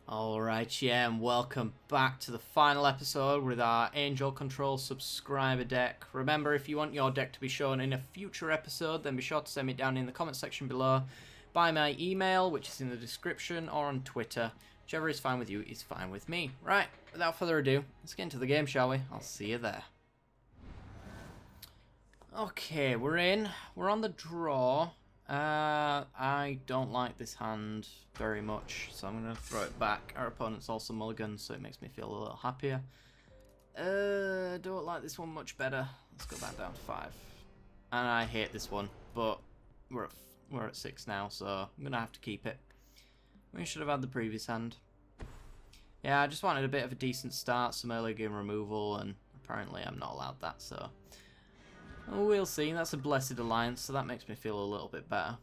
Alright, yeah, and welcome back to the final episode with our Angel Control subscriber deck. Remember, if you want your deck to be shown in a future episode, then be sure to send me down in the comment section below by my email, which is in the description, or on Twitter. Whichever is fine with you is fine with me. Right, without further ado, let's get into the game, shall we? I'll see you there. Okay, we're in. We're on the draw. I don't like this hand very much, so I'm going to throw it back. Our opponent's also mulligan, so it makes me feel a little happier. Don't like this one much better. Let's go back down to 5. And I hate this one, but we're at 6 now, so I'm going to have to keep it. We should have had the previous hand. Yeah, I just wanted a bit of a decent start, some early game removal, and apparently I'm not allowed that, so... we'll see. That's a Blessed Alliance, so that makes me feel a little bit better.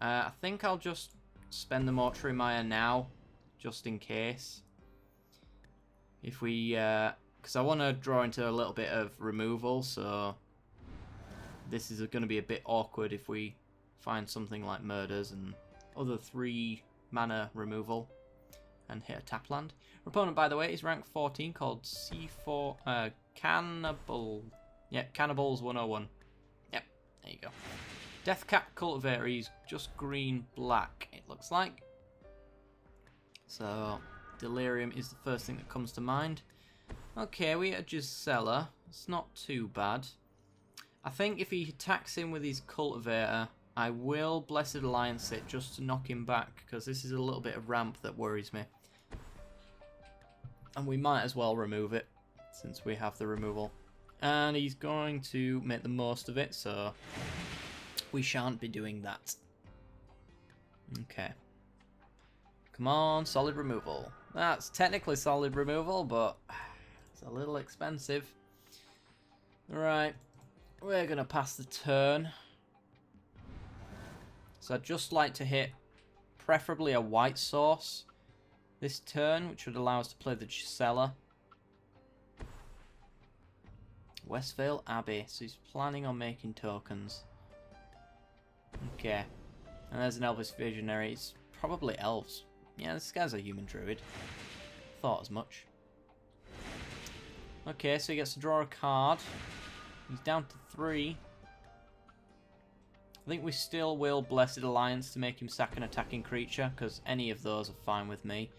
I think I'll just spend the Mortuary Mire now, just in case. If we... because I want to draw into a little bit of removal, so... this is going to be a bit awkward if we find something like Murders and other 3 mana removal and hit a tap land. Our opponent, by the way, is rank 14, called C4... Cannibal... Yep, Cannibals 101. Yep, there you go. Deathcap Cultivator, he's just green-black, it looks like. So, Delirium is the first thing that comes to mind. Okay, we are Gisela. It's not too bad. I think if he attacks him with his Cultivator, I will Blessed Alliance it just to knock him back, because this is a little bit of ramp that worries me. And we might as well remove it, since we have the removal. And he's going to make the most of it, so we shan't be doing that. Okay. Come on, solid removal. That's technically solid removal, but it's a little expensive. Right, we're going to pass the turn. So I'd just like to hit preferably a white source this turn, which would allow us to play the Gisela. Westvale Abbey, so he's planning on making tokens. Okay. And there's an Elvis Visionary. It's probably elves. Yeah, this guy's a human druid. Thought as much. Okay, so he gets to draw a card. He's down to 3. I think we still will Blessed Alliance to make him sack an attacking creature, because any of those are fine with me.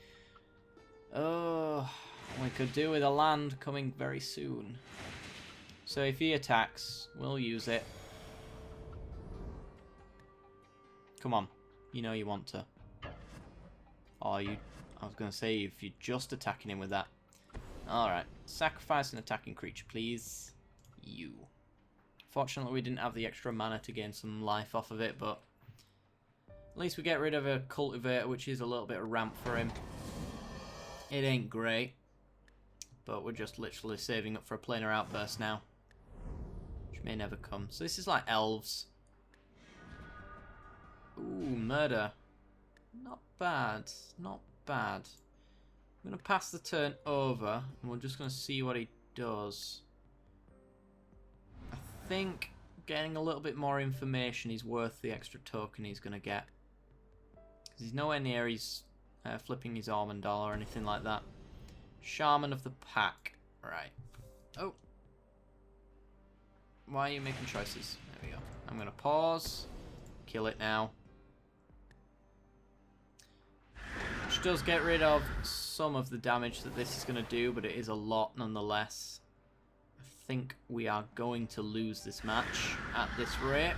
Oh, we could do with a land coming very soon. So if he attacks, we'll use it. Come on. You know you want to. Or you... I was going to say, if you're just attacking him with that. Alright. Sacrifice an attacking creature, please. You. Fortunately, we didn't have the extra mana to gain some life off of it, but... at least we get rid of a Cultivator, which is a little bit of ramp for him. It ain't great. But we're just literally saving up for a planar outburst now. Which may never come. So this is like elves. Ooh, murder. Not bad. Not bad. I'm going to pass the turn over. And we're just going to see what he does. I think getting a little bit more information is worth the extra token he's going to get. Because he's nowhere near he's flipping his Armandal or anything like that. Shaman of the Pack. Right. Oh. Why are you making choices? There we go. I'm going to pause. Kill it now. Which does get rid of some of the damage that this is going to do, but it is a lot nonetheless. I think we are going to lose this match at this rate.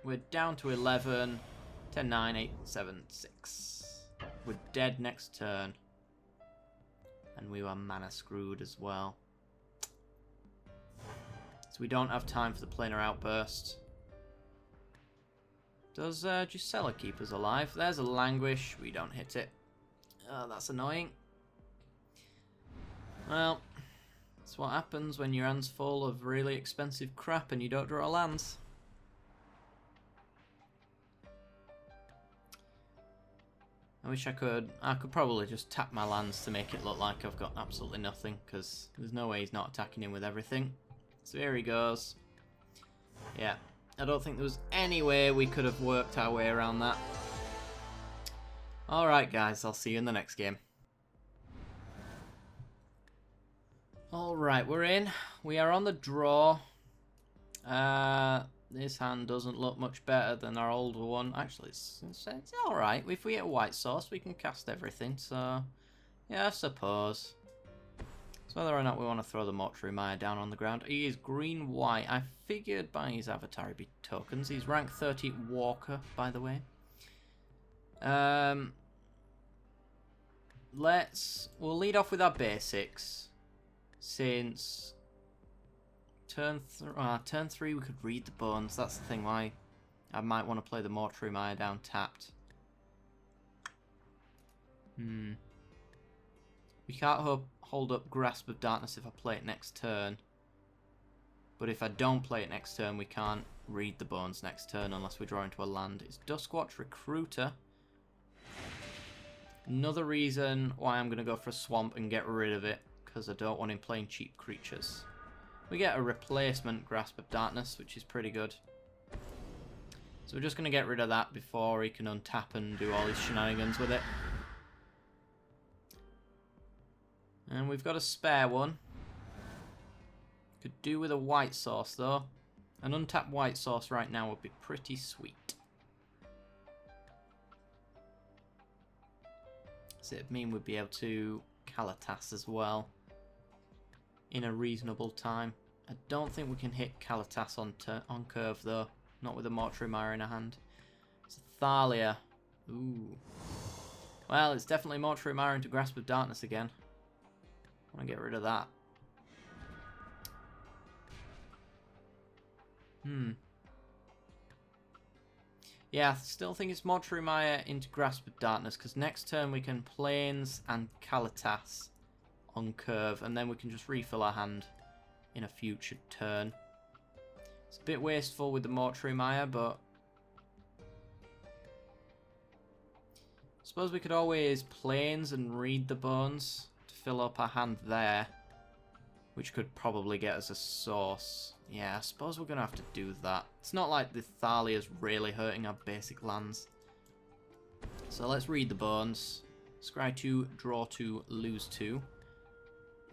We're down to 11. 10, 9, 8, 7, 6. We're dead next turn. And we were mana screwed as well. So we don't have time for the planar outburst. Does Gisela keep us alive? There's a Languish. We don't hit it. Oh, that's annoying. Well, that's what happens when your hand's full of really expensive crap and you don't draw lands. I wish I could probably just tap my lands to make it look like I've got absolutely nothing, because there's no way he's not attacking him with everything. So here he goes. Yeah, I don't think there was any way we could have worked our way around that. Alright guys, I'll see you in the next game. Alright, we're in. We are on the draw. This hand doesn't look much better than our older one. Actually, it's alright. If we get a white source, we can cast everything. So, yeah, I suppose. So whether or not we want to throw the Mortuary Mire down on the ground. He is green-white. I figured by his avatar he'd be tokens. He's rank 30 Walker, by the way. We'll lead off with our basics. Since turn 3 we could read the bones. That's the thing why I might want to play the Mortuary Mire down tapped. We can't hold up Grasp of Darkness if I play it next turn. But if I don't play it next turn, we can't read the bones next turn unless we draw into a land. It's Duskwatch Recruiter. Another reason why I'm going to go for a swamp and get rid of it, because I don't want him playing cheap creatures. We get a replacement Grasp of Darkness, which is pretty good. So we're just going to get rid of that before he can untap and do all his shenanigans with it. And we've got a spare one. Could do with a white source though. An untapped white source right now would be pretty sweet. So it'd mean we'd be able to Kalatas as well in a reasonable time. I don't think we can hit Kalatas on curve though. Not with a Mortuary Mire in a hand. It's a Thalia. Ooh. Well, it's definitely Mortuary Mire into Grasp of Darkness again. I want to get rid of that. Yeah, I still think it's Mortuary Mire into Grasp of Darkness, because next turn we can Plains and Kalatas on curve, and then we can just refill our hand in a future turn. It's a bit wasteful with the Mortuary Mire, but I suppose we could always Plains and read the bones to fill up our hand there, which could probably get us a source. Yeah, I suppose we're going to have to do that. It's not like the Thalia's really hurting our basic lands. So let's read the bones. Scry 2, draw 2, lose 2.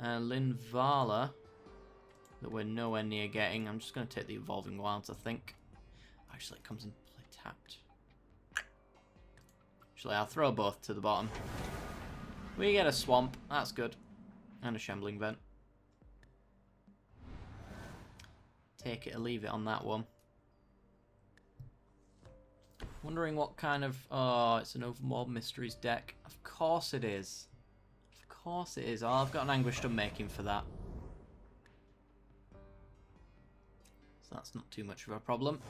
Linvala, that we're nowhere near getting. I'm just going to take the Evolving Wilds, I think. Actually, it comes in play tapped. Actually, I'll throw both to the bottom. We get a Swamp. That's good. And a Shambling Vent. Take it or leave it on that one. Wondering what kind of... Oh, it's an Overmortal Mysteries deck. Of course it is. Of course it is. Oh, I've got an Anguished Unmaking for that. So that's not too much of a problem.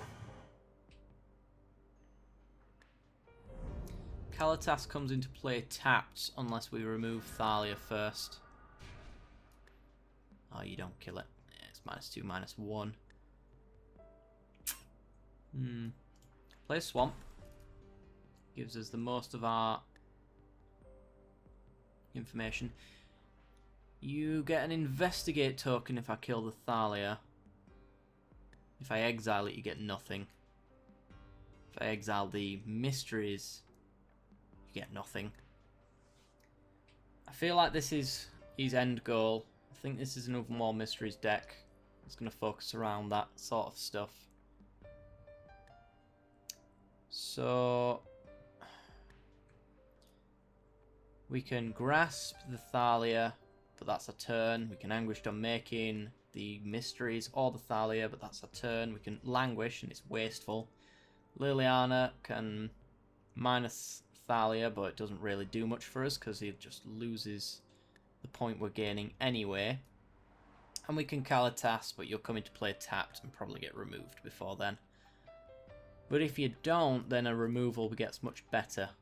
Kalatas comes into play tapped unless we remove Thalia first. Oh, you don't kill it. Yeah, it's -2, -1. Play Swamp. Gives us the most of our information. You get an Investigate token if I kill the Thalia. If I exile it, you get nothing. If I exile the Mysteries, you get nothing. I feel like this is his end goal. I think this is an Overmortal Mysteries deck. It's going to focus around that sort of stuff. So we can Grasp the Thalia, but that's a turn. We can Anguished Unmaking the Mysteries or the Thalia, but that's a turn. We can Languish, and it's wasteful. Liliana can minus Thalia, but it doesn't really do much for us because he just loses the point we're gaining anyway. And we can Kalatas, but you'll come into play tapped and probably get removed before then. But if you don't, then a removal gets much better.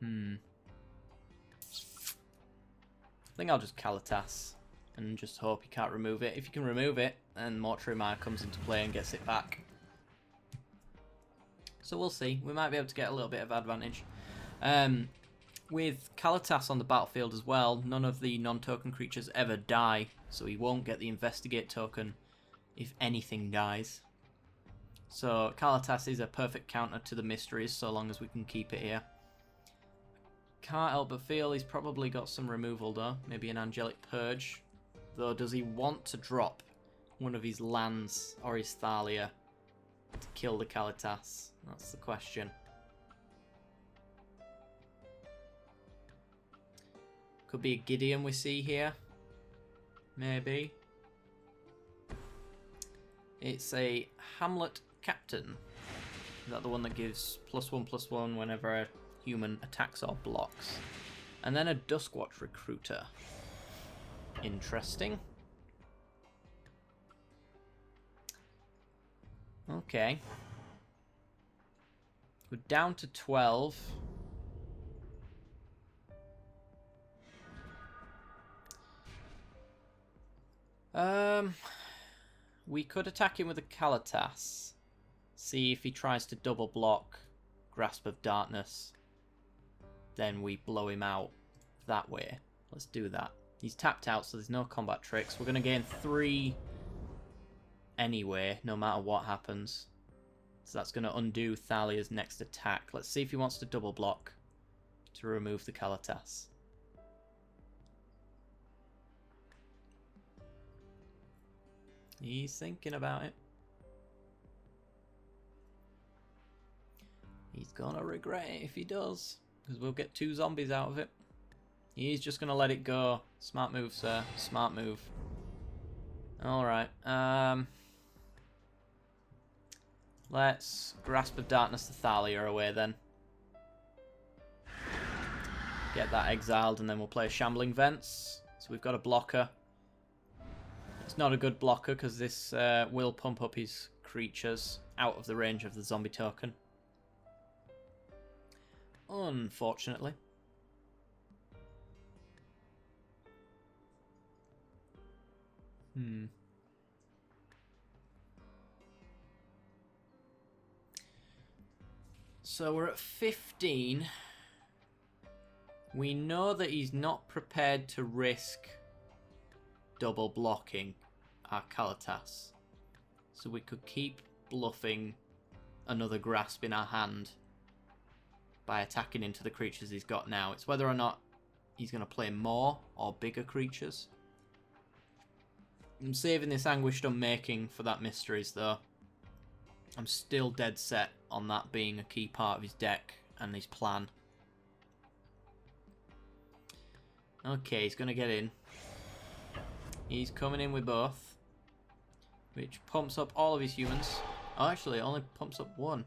I think I'll just Kalatas and just hope you can't remove it. If you can remove it, then Mortuary Mire comes into play and gets it back. So we'll see. We might be able to get a little bit of advantage. With Kalatas on the battlefield as well, none of the non-token creatures ever die, so he won't get the Investigate token if anything dies. So Kalatas is a perfect counter to the Mysteries, so long as we can keep it here. Can't help but feel he's probably got some removal though. Maybe an angelic purge. Though, does he want to drop one of his lands or his Thalia to kill the Kalitas? That's the question. Could be a Gideon we see here. Maybe. It's a Hamlet Captain. Is that the one that gives +1/+1 whenever a human attacks or blocks? And then a Duskwatch Recruiter. Interesting. Okay. We're down to 12. We could attack him with a Kalitas. See if he tries to double block Grasp of Darkness. Then we blow him out that way. Let's do that. He's tapped out, so there's no combat tricks. We're going to gain 3 anyway, no matter what happens. So that's going to undo Thalia's next attack. Let's see if he wants to double block to remove the Kalitas. He's thinking about it. He's gonna regret it if he does, because we'll get 2 zombies out of it. He's just gonna let it go. Smart move, sir. Smart move. Alright. Let's Grasp of Darkness to Thalia away then. Get that exiled, and then we'll play Shambling Vents. So we've got a blocker. It's not a good blocker because this will pump up his creatures out of the range of the zombie token. Unfortunately. So we're at 15. We know that he's not prepared to risk double blocking our Kalitas. So we could keep bluffing another Grasp in our hand by attacking into the creatures he's got now. It's whether or not he's going to play more or bigger creatures. I'm saving this Anguished Unmaking for that Mysteries though. I'm still dead set on that being a key part of his deck and his plan. Okay, he's going to get in. He's coming in with both, which pumps up all of his humans. Oh, actually, it only pumps up 1.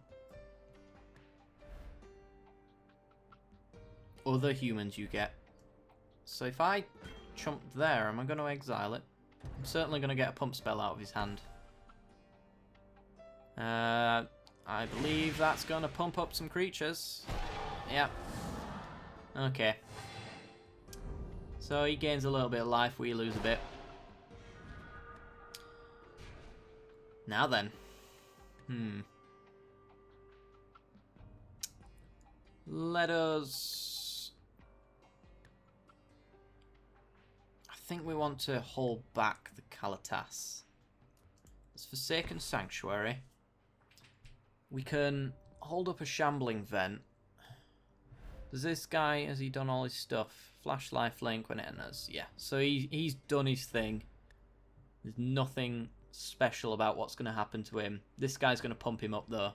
Other humans you get. So if I chump there, am I going to exile it? I'm certainly going to get a pump spell out of his hand. I believe that's going to pump up some creatures. Yep. Okay. So he gains a little bit of life, we lose a bit. Now then. Let us... I think we want to hold back the Kalitas. It's Forsaken Sanctuary. We can hold up a Shambling Vent. Does this guy, has he done all his stuff? Flash lifelink when it enters. Yeah, so he's done his thing. There's nothing special about what's going to happen to him. This guy's going to pump him up though.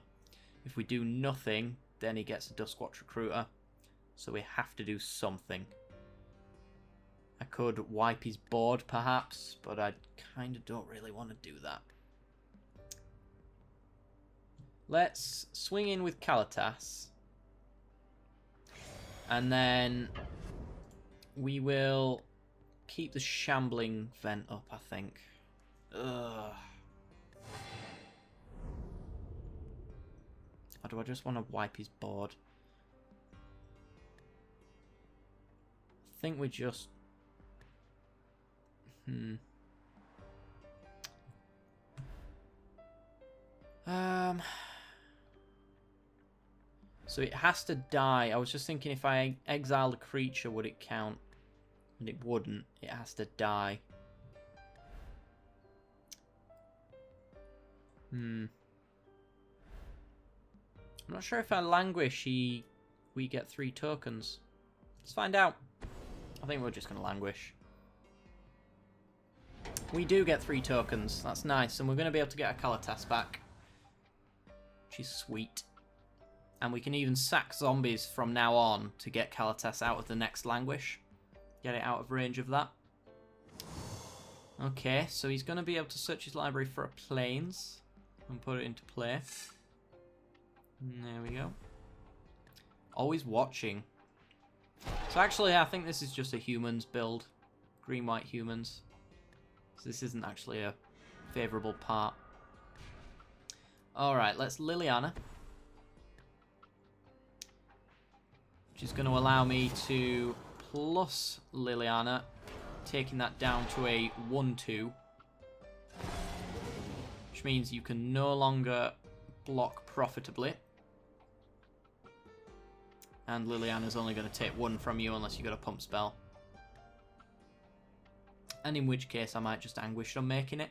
If we do nothing, then he gets a Duskwatch Recruiter. So we have to do something. I could wipe his board perhaps, but I kind of don't really want to do that. Let's swing in with Kalitas. And then we will keep the Shambling Vent up, I think. Ugh. Or do I just want to wipe his board? I think we just... So it has to die. I was just thinking if I exiled a creature, would it count? And it wouldn't. It has to die. I'm not sure if I languish, we get 3 tokens. Let's find out. I think we're just going to languish. We do get 3 tokens. That's nice. And we're going to be able to get our Kalatas back. Which is sweet. And we can even sack zombies from now on to get Kalatas out of the next languish. Get it out of range of that. Okay, so he's going to be able to search his library for a planes and put it into play. And there we go. Always watching. So actually, I think this is just a humans build. Green-white humans. So this isn't actually a favourable part. Alright, let's Liliana. Which is going to allow me to plus Liliana, taking that down to a 1-2. Which means you can no longer block profitably. And Liliana's only going to take 1 from you unless you got a pump spell. And in which case I might just Anguish on making it.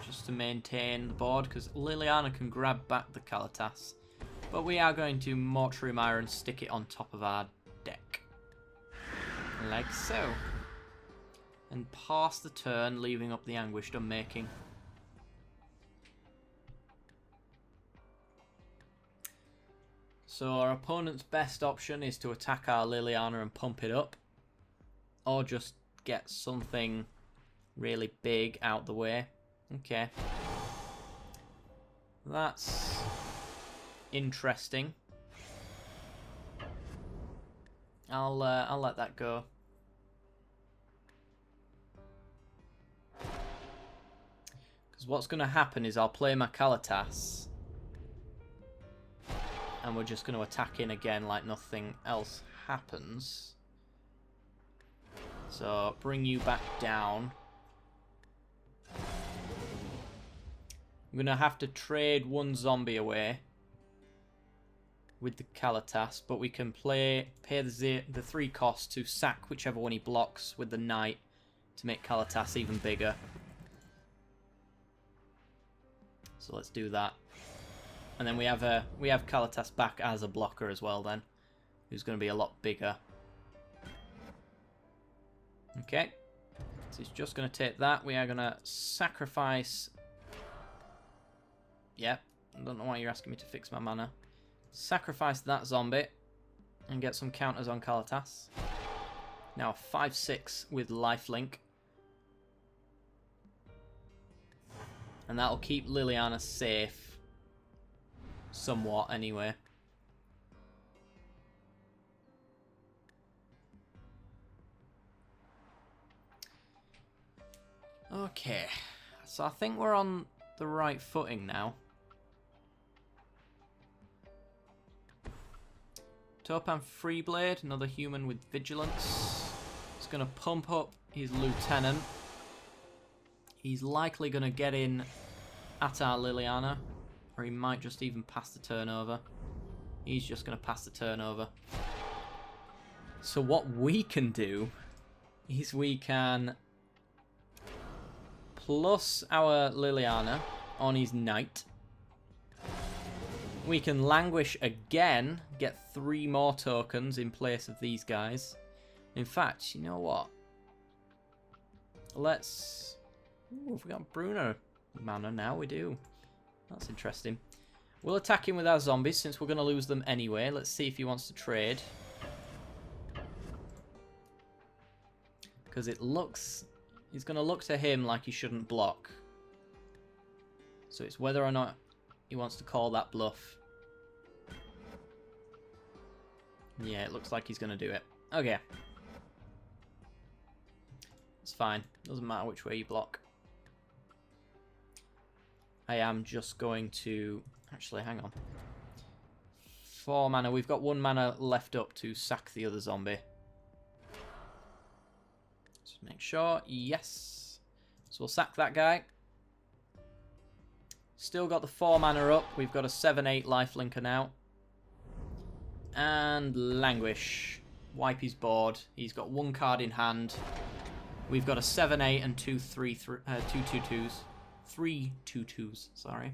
Just to maintain the board, because Liliana can grab back the Kalatas. But we are going to Mortuary Mire and stick it on top of our deck. Like so. And pass the turn, leaving up the Anguished Unmaking. So our opponent's best option is to attack our Liliana and pump it up. Or just get something really big out the way. Okay. That's interesting. I'll let that go. Because what's going to happen is I'll play my Kalatas. And we're just going to attack in again like nothing else happens. So, bring you back down. I'm going to have to trade 1 zombie away with the Kalatas, but we can pay the 3 costs to sack whichever one he blocks with the Knight to make Kalatas even bigger. So let's do that. And then we have Kalatas back as a blocker as well then, who's going to be a lot bigger. Okay, so he's just going to take that. We are going to sacrifice... Yep, I don't know why you're asking me to fix my mana. Sacrifice that zombie and get some counters on Kalatas. Now 5/6 with lifelink. And that'll keep Liliana safe. Somewhat, anyway. Okay, so I think we're on the right footing now. Topan Freeblade, another human with vigilance. He's going to pump up his lieutenant. He's likely going to get in at our Liliana, or he might just even pass the turnover. He's just going to pass the turnover. So what we can do is we can plus our Liliana on his Knight. We can Languish again, get 3 more tokens in place of these guys. In fact, you know what? Let's... Ooh, have we got Bruno mana now? We do. That's interesting. We'll attack him with our zombies since we're going to lose them anyway. Let's see if he wants to trade. Because it looks... He's going to look to him like he shouldn't block. So it's whether or not he wants to call that bluff. Yeah, it looks like he's going to do it. Okay. It's fine. Doesn't matter which way you block. I am just going to... Actually, hang on. 4 mana. We've got 1 mana left up to sack the other zombie. Just make sure. Yes. So we'll sack that guy. Still got the 4 mana up. We've got a 7/8 lifelinker now. And Languish. Wipe his board. He's got 1 card in hand. We've got a 7/8 and 2 2/2s. 3 2/2s, sorry.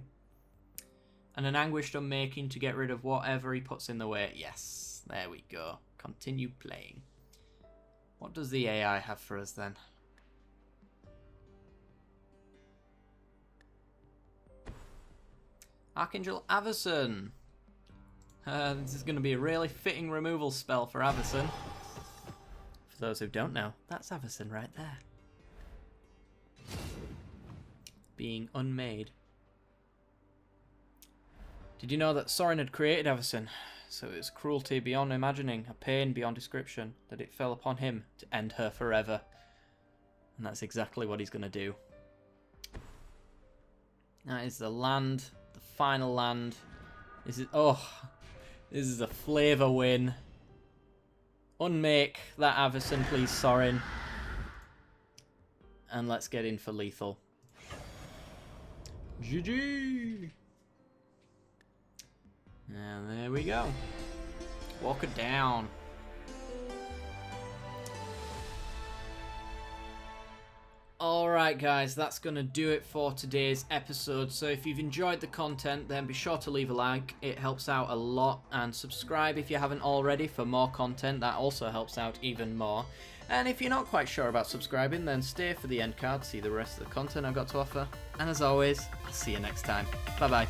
And an Anguished Unmaking to get rid of whatever he puts in the way. Yes. There we go. Continue playing. What does the AI have for us then? Archangel Avacyn. This is going to be a really fitting removal spell for Avacyn. For those who don't know, that's Avacyn right there. Being unmade. Did you know that Sorin had created Avacyn? So it was cruelty beyond imagining, a pain beyond description, that it fell upon him to end her forever. And that's exactly what he's going to do. That is the land, the final land. This is a flavour win. Unmake that Avacyn, please, Sorin. And let's get in for lethal. GG! And there we go. Walk it down. Alright guys, that's going to do it for today's episode. So if you've enjoyed the content, then be sure to leave a like. It helps out a lot. And subscribe if you haven't already for more content. That also helps out even more. And if you're not quite sure about subscribing, then stay for the end card, see the rest of the content I've got to offer. And as always, I'll see you next time. Bye bye.